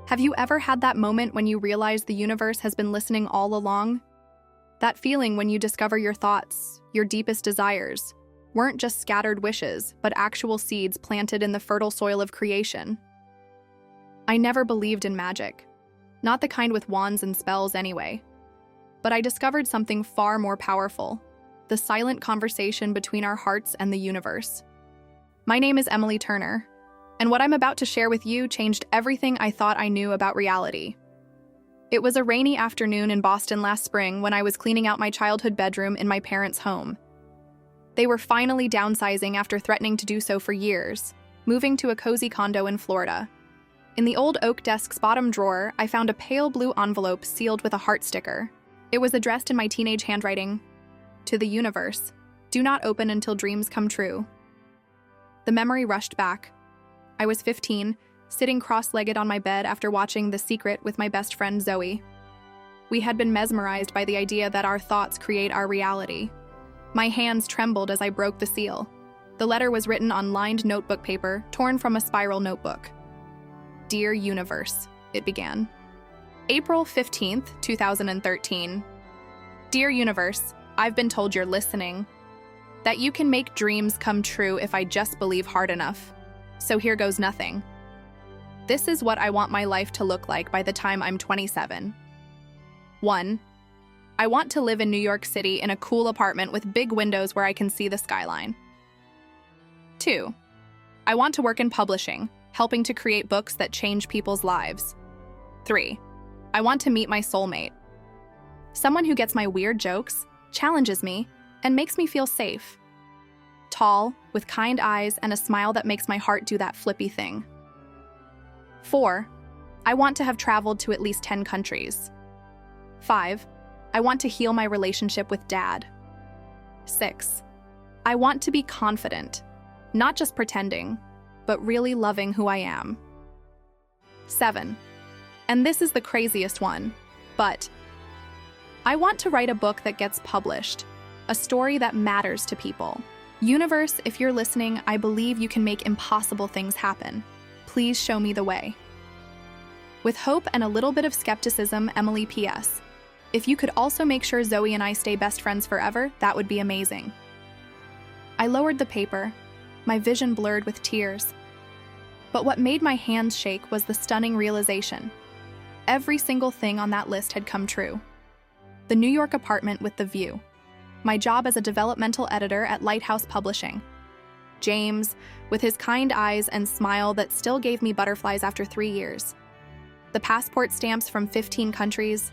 Have you ever had that moment when you realize the universe has been listening all along? That feeling when you discover your thoughts, your deepest desires, weren't just scattered wishes, but actual seeds planted in the fertile soil of creation. I never believed in magic. Not the kind with wands and spells anyway. But I discovered something far more powerful: the silent conversation between our hearts and the universe. My name is Emily Turner, and what I'm about to share with you changed everything I thought I knew about reality. It was a rainy afternoon in Boston last spring when I was cleaning out my childhood bedroom in my parents' home. They were finally downsizing after threatening to do so for years, moving to a cozy condo in Florida. In the old oak desk's bottom drawer, I found a pale blue envelope sealed with a heart sticker. It was addressed in my teenage handwriting: "To the universe, do not open until dreams come true." The memory rushed back. I was 15, sitting cross-legged on my bed after watching The Secret with my best friend Zoe. We had been mesmerized by the idea that our thoughts create our reality. My hands trembled as I broke the seal. The letter was written on lined notebook paper, torn from a spiral notebook. "Dear Universe," it began. April 15th, 2013. Dear Universe, I've been told you're listening. That you can make dreams come true if I just believe hard enough. So here goes nothing. This is what I want my life to look like by the time I'm 27. 1. I want to live in New York City in a cool apartment with big windows where I can see the skyline. 2. I want to work in publishing, helping to create books that change people's lives. 3. I want to meet my soulmate. Someone who gets my weird jokes, challenges me, and makes me feel safe. Tall, with kind eyes and a smile that makes my heart do that flippy thing. 4. I want to have traveled to at least 10 countries. 5. I want to heal my relationship with Dad. 6. I want to be confident, not just pretending, but really loving who I am. 7. And this is the craziest one, but I want to write a book that gets published, a story that matters to people. Universe, if you're listening, I believe you can make impossible things happen. Please show me the way. With hope and a little bit of skepticism, Emily P.S. If you could also make sure Zoe and I stay best friends forever, that would be amazing. I lowered the paper, my vision blurred with tears. But what made my hands shake was the stunning realization. Every single thing on that list had come true. The New York apartment with the view. My job as a developmental editor at Lighthouse Publishing. James, with his kind eyes and smile that still gave me butterflies after 3 years. The passport stamps from 15 countries.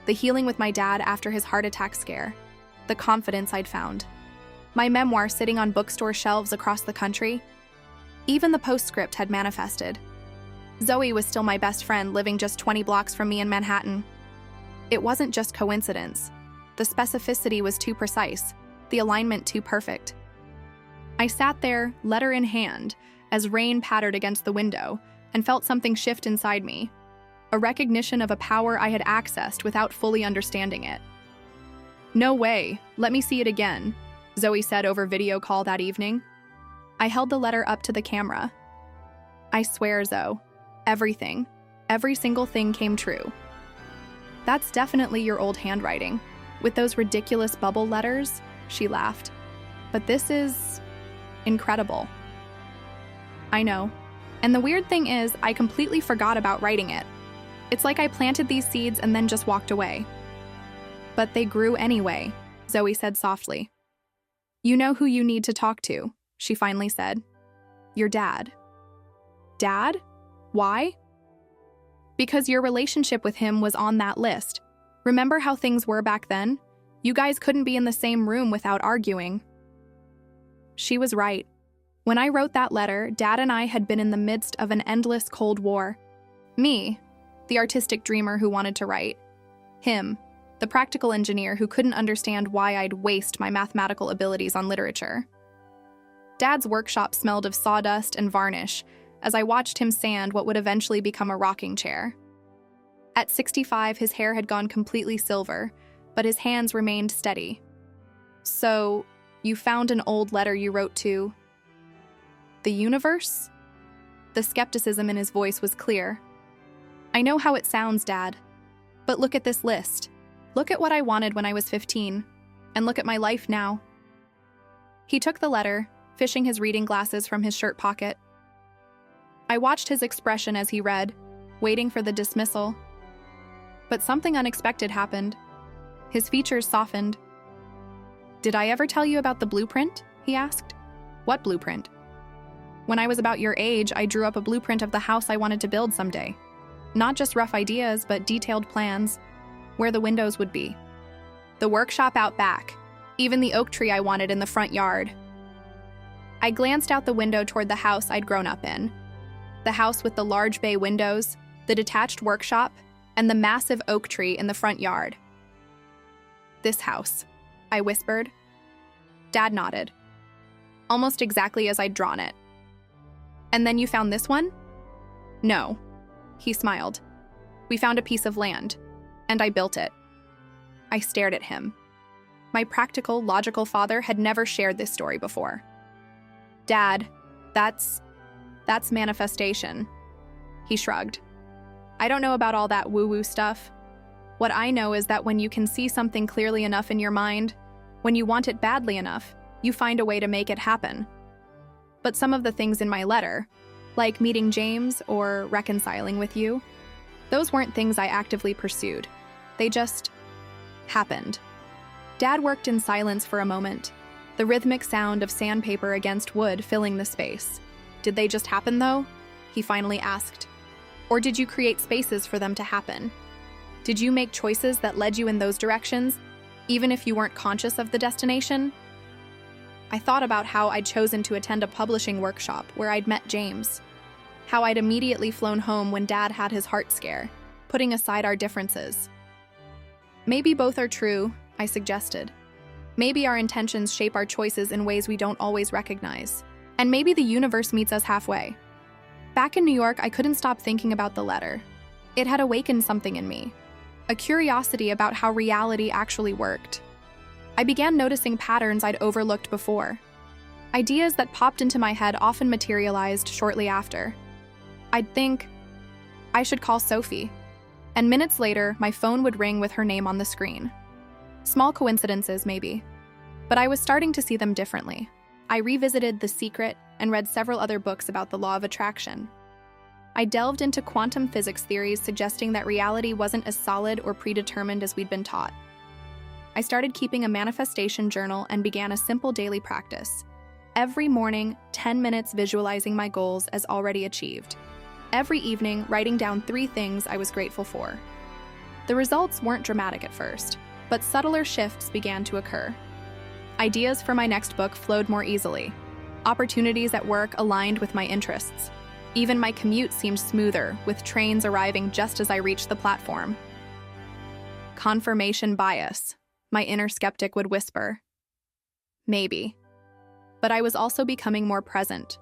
The healing with my dad after his heart attack scare. The confidence I'd found. My memoir sitting on bookstore shelves across the country. Even the postscript had manifested. Zoe was still my best friend, living just 20 blocks from me in Manhattan. It wasn't just coincidence. The specificity was too precise, the alignment too perfect. I sat there, letter in hand, as rain pattered against the window, and felt something shift inside me. A recognition of a power I had accessed without fully understanding it. "No way, let me see it again," Zoe said over video call that evening. I held the letter up to the camera. "I swear, Zoe, everything, every single thing came true." "That's definitely your old handwriting. With those ridiculous bubble letters," she laughed. "But this is incredible." I know. And the weird thing is, I completely forgot about writing it. It's like I planted these seeds and then just walked away. "But they grew anyway," Zoe said softly. "You know who you need to talk to," she finally said. "Your dad." "Dad? Why?" "Because your relationship with him was on that list. Remember how things were back then? You guys couldn't be in the same room without arguing." She was right. When I wrote that letter, Dad and I had been in the midst of an endless Cold War. Me, the artistic dreamer who wanted to write. Him, the practical engineer who couldn't understand why I'd waste my mathematical abilities on literature. Dad's workshop smelled of sawdust and varnish as I watched him sand what would eventually become a rocking chair. At 65, his hair had gone completely silver, but his hands remained steady. "So, you found an old letter you wrote to the universe?" The skepticism in his voice was clear. I know how it sounds, Dad. But look at this list. Look at what I wanted when I was 15. And look at my life now. He took the letter, fishing his reading glasses from his shirt pocket. I watched his expression as he read, waiting for the dismissal. But something unexpected happened. His features softened. "Did I ever tell you about the blueprint?" he asked. "What blueprint?" "When I was about your age, I drew up a blueprint of the house I wanted to build someday. Not just rough ideas, but detailed plans, where the windows would be. The workshop out back, even the oak tree I wanted in the front yard." I glanced out the window toward the house I'd grown up in. The house with the large bay windows, the detached workshop, and the massive oak tree in the front yard. "This house," I whispered. Dad nodded. "Almost exactly as I'd drawn it." "And then you found this one?" "No." He smiled. "We found a piece of land, and I built it." I stared at him. My practical, logical father had never shared this story before. "Dad, that's manifestation." He shrugged. "I don't know about all that woo-woo stuff. What I know is that when you can see something clearly enough in your mind, when you want it badly enough, you find a way to make it happen. But some of the things in my letter, like meeting James or reconciling with you, those weren't things I actively pursued. They just happened." Dad worked in silence for a moment, the rhythmic sound of sandpaper against wood filling the space. "Did they just happen, though?" he finally asked. "Or did you create spaces for them to happen? Did you make choices that led you in those directions, even if you weren't conscious of the destination?" I thought about how I'd chosen to attend a publishing workshop where I'd met James, how I'd immediately flown home when Dad had his heart scare, putting aside our differences. "Maybe both are true," I suggested. "Maybe our intentions shape our choices in ways we don't always recognize. And maybe the universe meets us halfway." Back in New York, I couldn't stop thinking about the letter. It had awakened something in me, a curiosity about how reality actually worked. I began noticing patterns I'd overlooked before. Ideas that popped into my head often materialized shortly after. I'd think, "I should call Sophie," and minutes later, my phone would ring with her name on the screen. Small coincidences, maybe, but I was starting to see them differently. I revisited The Secret and read several other books about the law of attraction. I delved into quantum physics theories suggesting that reality wasn't as solid or predetermined as we'd been taught. I started keeping a manifestation journal and began a simple daily practice. Every morning, 10 minutes visualizing my goals as already achieved. Every evening, writing down 3 things I was grateful for. The results weren't dramatic at first, but subtler shifts began to occur. Ideas for my next book flowed more easily. Opportunities at work aligned with my interests. Even my commute seemed smoother, with trains arriving just as I reached the platform. Confirmation bias, my inner skeptic would whisper. Maybe. But I was also becoming more present,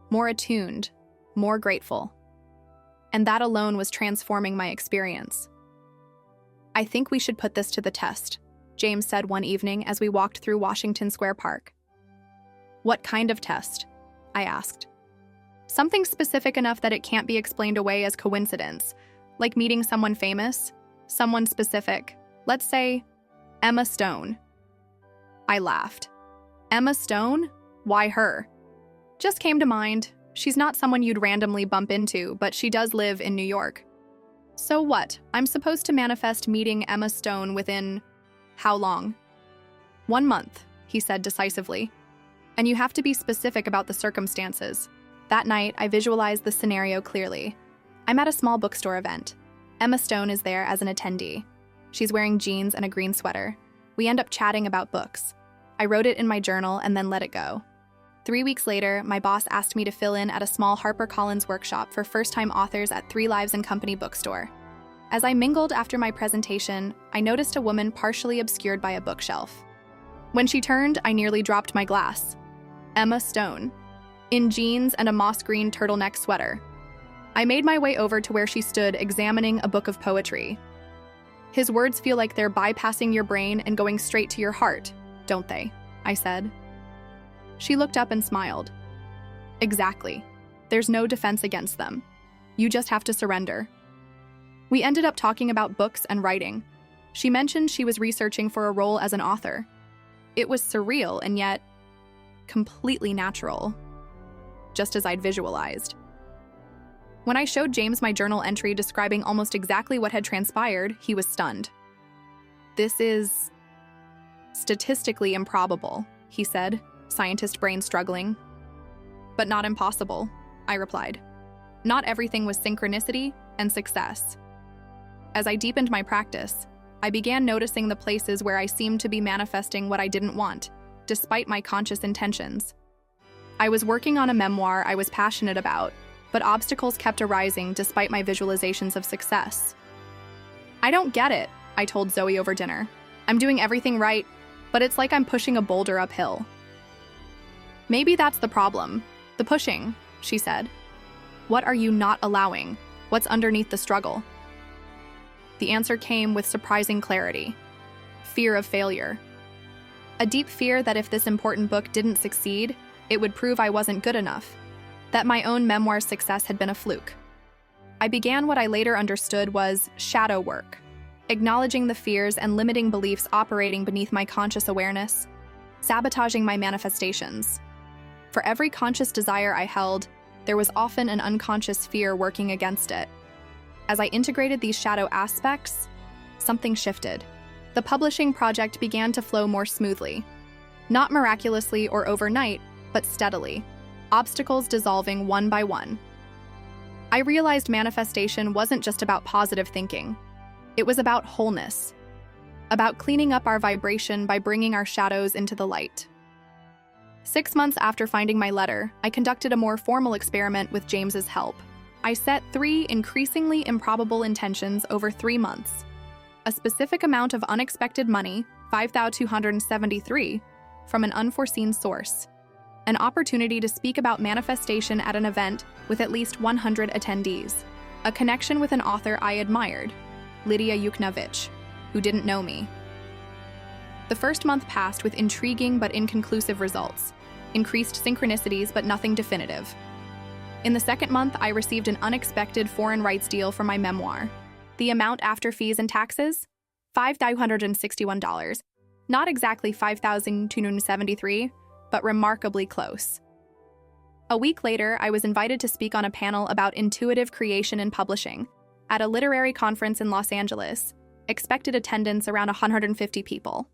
more attuned, more grateful. And that alone was transforming my experience. "I think we should put this to the test," James said one evening as we walked through Washington Square Park. "What kind of test?" I asked. "Something specific enough that it can't be explained away as coincidence, like meeting someone famous, someone specific, let's say, Emma Stone." I laughed. "Emma Stone? Why her?" "Just came to mind. She's not someone you'd randomly bump into, but she does live in New York." "So what? I'm supposed to manifest meeting Emma Stone within how long?" 1 month, he said decisively. "And you have to be specific about the circumstances." That night, I visualized the scenario clearly. I'm at a small bookstore event. Emma Stone is there as an attendee. She's wearing jeans and a green sweater. We end up chatting about books. I wrote it in my journal and then let it go. 3 weeks later, my boss asked me to fill in at a small HarperCollins workshop for first-time authors at 3 Lives and Company bookstore. As I mingled after my presentation, I noticed a woman partially obscured by a bookshelf. When she turned, I nearly dropped my glass. Emma Stone, in jeans and a moss green turtleneck sweater. I made my way over to where she stood examining a book of poetry. "His words feel like they're bypassing your brain and going straight to your heart, don't they?" I said. She looked up and smiled. "Exactly. There's no defense against them. You just have to surrender." We ended up talking about books and writing. She mentioned she was researching for a role as an author. It was surreal and yet completely natural, just as I'd visualized. When I showed James my journal entry describing almost exactly what had transpired, he was stunned. "This is statistically improbable," he said, scientist brain struggling. "But not impossible," I replied. Not everything was synchronicity and success. As I deepened my practice, I began noticing the places where I seemed to be manifesting what I didn't want, despite my conscious intentions. I was working on a memoir I was passionate about, but obstacles kept arising despite my visualizations of success. "I don't get it," I told Zoe over dinner. "I'm doing everything right, but it's like I'm pushing a boulder uphill." "Maybe that's the problem, the pushing," she said. "What are you not allowing? What's underneath the struggle?" The answer came with surprising clarity. Fear of failure. A deep fear that if this important book didn't succeed, it would prove I wasn't good enough, that my own memoir's success had been a fluke. I began what I later understood was shadow work, acknowledging the fears and limiting beliefs operating beneath my conscious awareness, sabotaging my manifestations. For every conscious desire I held, there was often an unconscious fear working against it. As I integrated these shadow aspects, something shifted. The publishing project began to flow more smoothly. Not miraculously or overnight, but steadily, obstacles dissolving one by one. I realized manifestation wasn't just about positive thinking. It was about wholeness, about cleaning up our vibration by bringing our shadows into the light. 6 months after finding my letter, I conducted a more formal experiment with James's help. I set 3 increasingly improbable intentions over 3 months. A specific amount of unexpected money, $5,273, from an unforeseen source. An opportunity to speak about manifestation at an event with at least 100 attendees. A connection with an author I admired, Lydia Yuknovich, who didn't know me. The first month passed with intriguing but inconclusive results. Increased synchronicities but nothing definitive. In the second month, I received an unexpected foreign rights deal for my memoir. The amount after fees and taxes? $5,261. Not exactly $5,273, but remarkably close. A week later, I was invited to speak on a panel about intuitive creation and publishing at a literary conference in Los Angeles. Expected attendance around 150 people.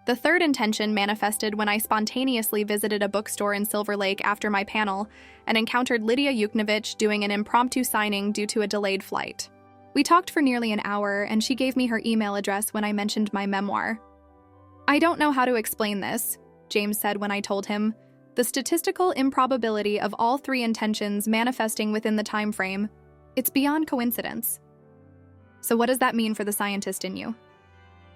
The third intention manifested when I spontaneously visited a bookstore in Silver Lake after my panel and encountered Lydia Yuknovich doing an impromptu signing due to a delayed flight. We talked for nearly an hour, and she gave me her email address when I mentioned my memoir. "I don't know how to explain this," James said when I told him. "The statistical improbability of all 3 intentions manifesting within the time frame, it's beyond coincidence." So what does that mean for the scientist in you?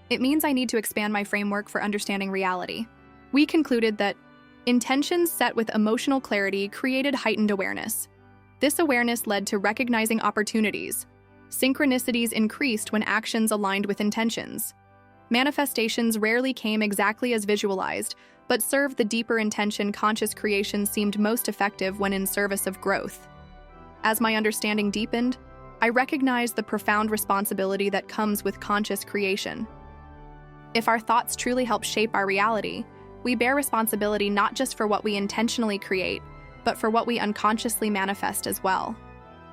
It means I need to expand my framework for understanding reality. We concluded that intentions set with emotional clarity created heightened awareness. This awareness led to recognizing opportunities. Synchronicities increased when actions aligned with intentions. Manifestations rarely came exactly as visualized, but served the deeper intention. Conscious creation seemed most effective when in service of growth. As my understanding deepened, I recognized the profound responsibility that comes with conscious creation. If our thoughts truly help shape our reality, we bear responsibility not just for what we intentionally create, but for what we unconsciously manifest as well.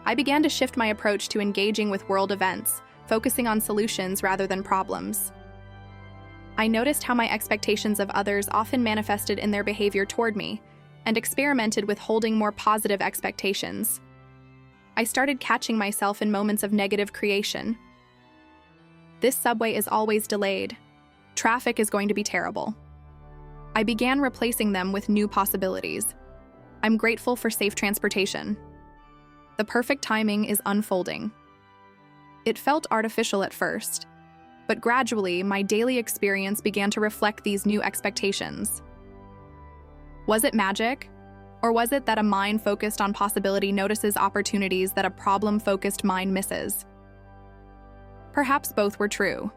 I began to shift my approach to engaging with world events, focusing on solutions rather than problems. I noticed how my expectations of others often manifested in their behavior toward me, and experimented with holding more positive expectations. I started catching myself in moments of negative creation. This subway is always delayed. Traffic is going to be terrible. I began replacing them with new possibilities. I'm grateful for safe transportation. The perfect timing is unfolding. It felt artificial at first, but gradually my daily experience began to reflect these new expectations. Was it magic? Or was it that a mind focused on possibility notices opportunities that a problem-focused mind misses? Perhaps both were true.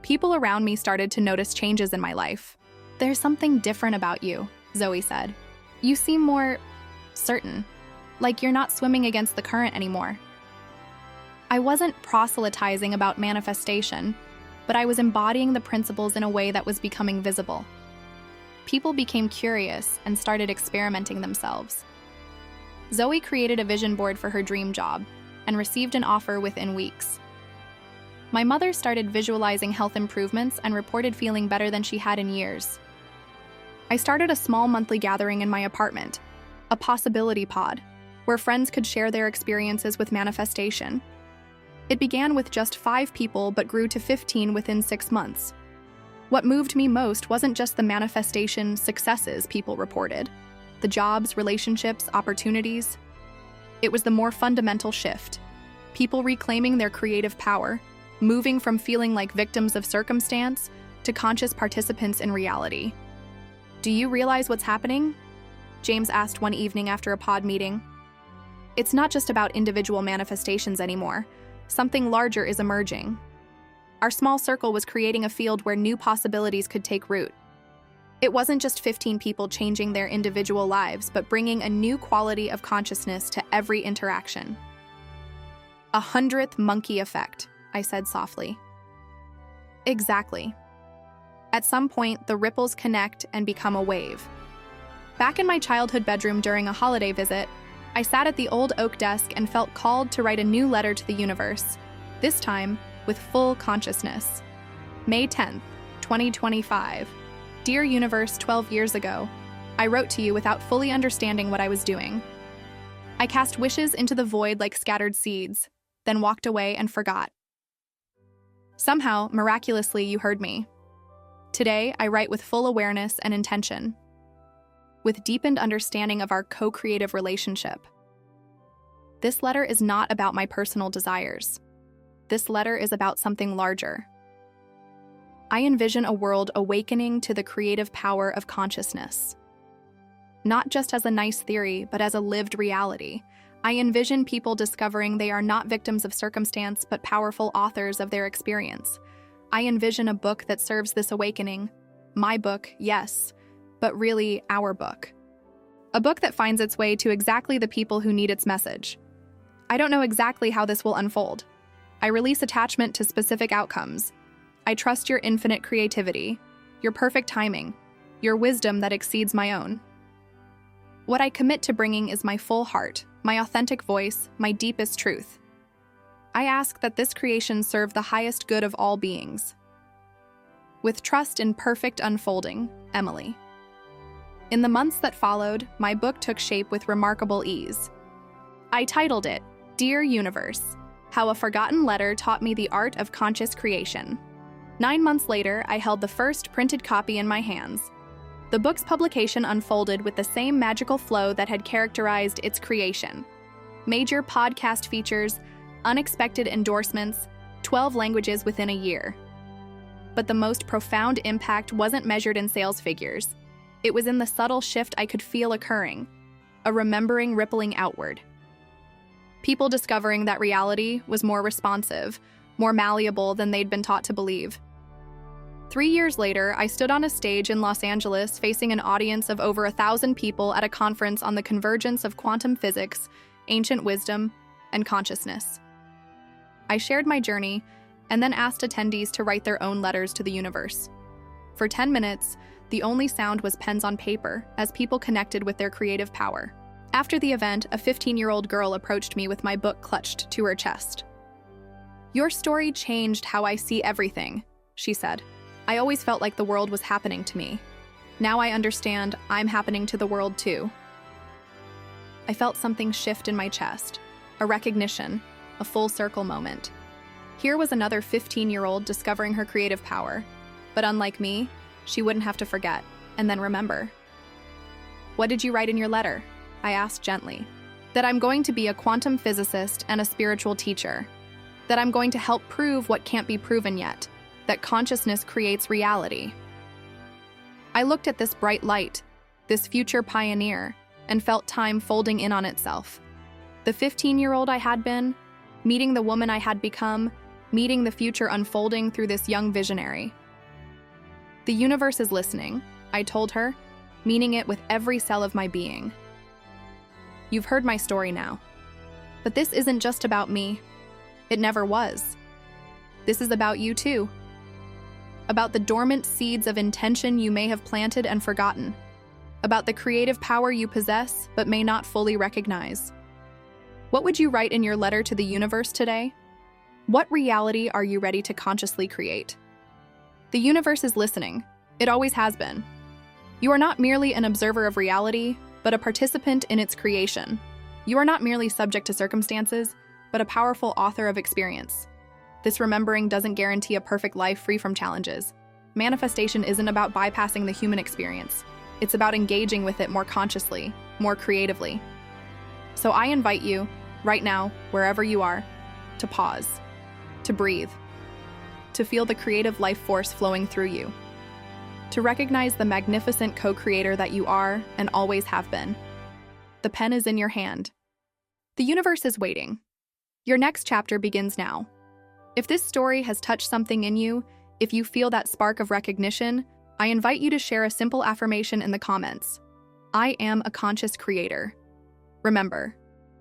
People around me started to notice changes in my life. "There's something different about you," Zoe said. "You seem more certain, like you're not swimming against the current anymore." I wasn't proselytizing about manifestation, but I was embodying the principles in a way that was becoming visible. People became curious and started experimenting themselves. Zoe created a vision board for her dream job and received an offer within weeks. My mother started visualizing health improvements and reported feeling better than she had in years. I started a small monthly gathering in my apartment, a possibility pod, where friends could share their experiences with manifestation. It began with just 5 people but grew to 15 within 6 months. What moved me most wasn't just the manifestation successes people reported, the jobs, relationships, opportunities. It was the more fundamental shift. People reclaiming their creative power, moving from feeling like victims of circumstance to conscious participants in reality. "Do you realize what's happening?" James asked one evening after a pod meeting. "It's not just about individual manifestations anymore. Something larger is emerging." Our small circle was creating a field where new possibilities could take root. It wasn't just 15 people changing their individual lives, but bringing a new quality of consciousness to every interaction. "A 100th monkey effect," I said softly. Exactly. At some point, the ripples connect and become a wave. Back in my childhood bedroom during a holiday visit, I sat at the old oak desk and felt called to write a new letter to the universe, this time with full consciousness. May 10th, 2025. Dear Universe, 12 years ago, I wrote to you without fully understanding what I was doing. I cast wishes into the void like scattered seeds, then walked away and forgot. Somehow, miraculously, you heard me. Today, I write with full awareness and intention, with deepened understanding of our co-creative relationship. This letter is not about my personal desires. This letter is about something larger. I envision a world awakening to the creative power of consciousness. Not just as a nice theory, but as a lived reality. I envision people discovering they are not victims of circumstance, but powerful authors of their experience. I envision a book that serves this awakening. My book, yes, but really our book. A book that finds its way to exactly the people who need its message. I don't know exactly how this will unfold. I release attachment to specific outcomes. I trust your infinite creativity, your perfect timing, your wisdom that exceeds my own. What I commit to bringing is my full heart, my authentic voice, my deepest truth. I ask that this creation serve the highest good of all beings. With trust in perfect unfolding, Emily. In the months that followed, my book took shape with remarkable ease. I titled it, Dear Universe, How a Forgotten Letter Taught Me the Art of Conscious Creation. 9 months later, I held the first printed copy in my hands. The book's publication unfolded with the same magical flow that had characterized its creation. Major podcast features, unexpected endorsements, 12 languages within a year. But the most profound impact wasn't measured in sales figures. It was in the subtle shift I could feel occurring, a remembering rippling outward. People discovering that reality was more responsive, more malleable than they'd been taught to believe. 3 years later, I stood on a stage in Los Angeles facing an audience of over 1,000 people at a conference on the convergence of quantum physics, ancient wisdom, and consciousness. I shared my journey and then asked attendees to write their own letters to the universe. For 10 minutes, the only sound was pens on paper as people connected with their creative power. After the event, a 15-year-old girl approached me with my book clutched to her chest. "Your story changed how I see everything," she said. "I always felt like the world was happening to me. Now I understand I'm happening to the world too." I felt something shift in my chest, a recognition, a full circle moment. Here was another 15-year-old discovering her creative power. But unlike me, she wouldn't have to forget and then remember. "What did you write in your letter?" I asked gently. "That I'm going to be a quantum physicist and a spiritual teacher. That I'm going to help prove what can't be proven yet. That consciousness creates reality." I looked at this bright light, this future pioneer, and felt time folding in on itself. The 15-year-old I had been, meeting the woman I had become, meeting the future unfolding through this young visionary. "The universe is listening," I told her, meaning it with every cell of my being. "You've heard my story now. But this isn't just about me. It never was. This is about you too. About the dormant seeds of intention you may have planted and forgotten. About the creative power you possess but may not fully recognize. What would you write in your letter to the universe today? What reality are you ready to consciously create? The universe is listening. It always has been. You are not merely an observer of reality, but a participant in its creation. You are not merely subject to circumstances, but a powerful author of experience. This remembering doesn't guarantee a perfect life free from challenges. Manifestation isn't about bypassing the human experience. It's about engaging with it more consciously, more creatively. So I invite you, right now, wherever you are, to pause, to breathe, to feel the creative life force flowing through you, to recognize the magnificent co-creator that you are and always have been. The pen is in your hand. The universe is waiting. Your next chapter begins now. If this story has touched something in you, if you feel that spark of recognition, I invite you to share a simple affirmation in the comments. I am a conscious creator. Remember,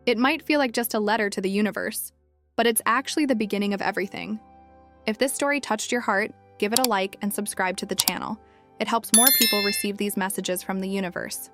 it might feel like just a letter to the universe, but it's actually the beginning of everything. If this story touched your heart, give it a like and subscribe to the channel. It helps more people receive these messages from the universe.